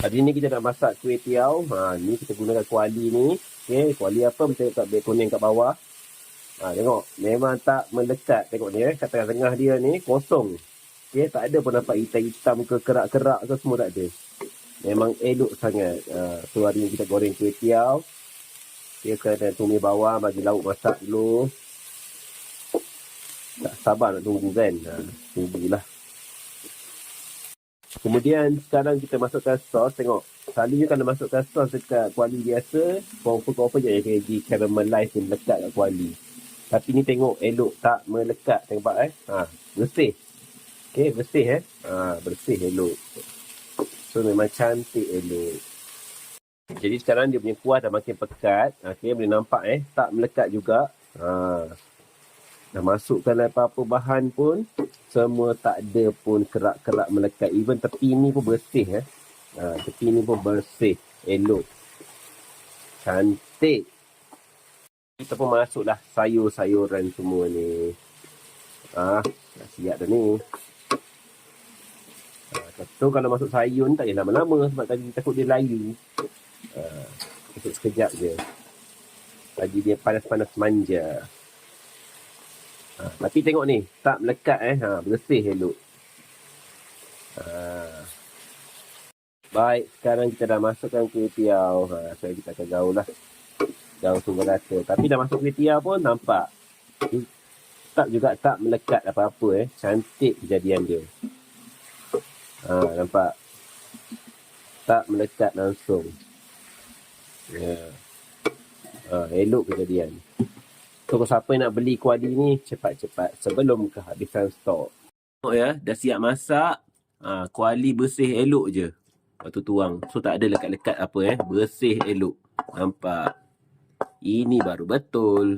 Hari ni kita nak masak kuih tiaw. Ni kita gunakan kuali ni. Okay, kuali apa? Tengok kat beg kuning kat bawah. Tengok. Memang tak melekat. Tengok ni kat tengah-tengah dia ni kosong. Okay, tak ada pun nampak hitam-hitam ke kerak-kerak ke, semua tak ada. Memang elok sangat. So hari ni kita goreng kuih tiaw. Okay, kena tumis bawang, bagi lauk masak dulu. Tak sabar nak tunggu kan. Tunggulah. Kemudian sekarang kita masukkan sos. Tengok. Selalunya kalau masukkan sos dekat kuali biasa, confirm je dia caramelize ni melekat kat kuali. Tapi ni tengok elok tak melekat. Tengok bersih. Okay, bersih bersih elok. So memang cantik elok. Jadi sekarang dia punya kuah dah makin pekat. Okay, boleh nampak tak melekat juga. Dah masukkan apa-apa bahan pun, semua tak ada pun kerak-kerak melekat. Even tepi ni pun bersih. Tepi ni pun bersih. Elok. Cantik. Kita pun masuklah sayur-sayuran semua ni. Dah siap dah ni. So kalau masuk sayur ni tak payah lama-lama sebab tadi takut dia layu. Masuk sekejap je. Bagi dia panas-panas manja. Tapi tengok ni, tak melekat bersih elok. Baik, sekarang kita dah masukkan kuih tiaw. So kita akan gaul lah. Gaul sungguh rata. Tapi dah masuk kuih tiaw pun nampak. Tak juga tak melekat apa-apa Cantik kejadian dia. Nampak? Tak melekat langsung. Elok kejadian. So, siapa yang nak beli kuali ni, cepat-cepat sebelum kehabisan stok. Tengok dah siap masak. Kuali bersih elok je. Lepas tu tuang. So, tak ada lekat-lekat apa Bersih elok. Nampak? Ini baru betul.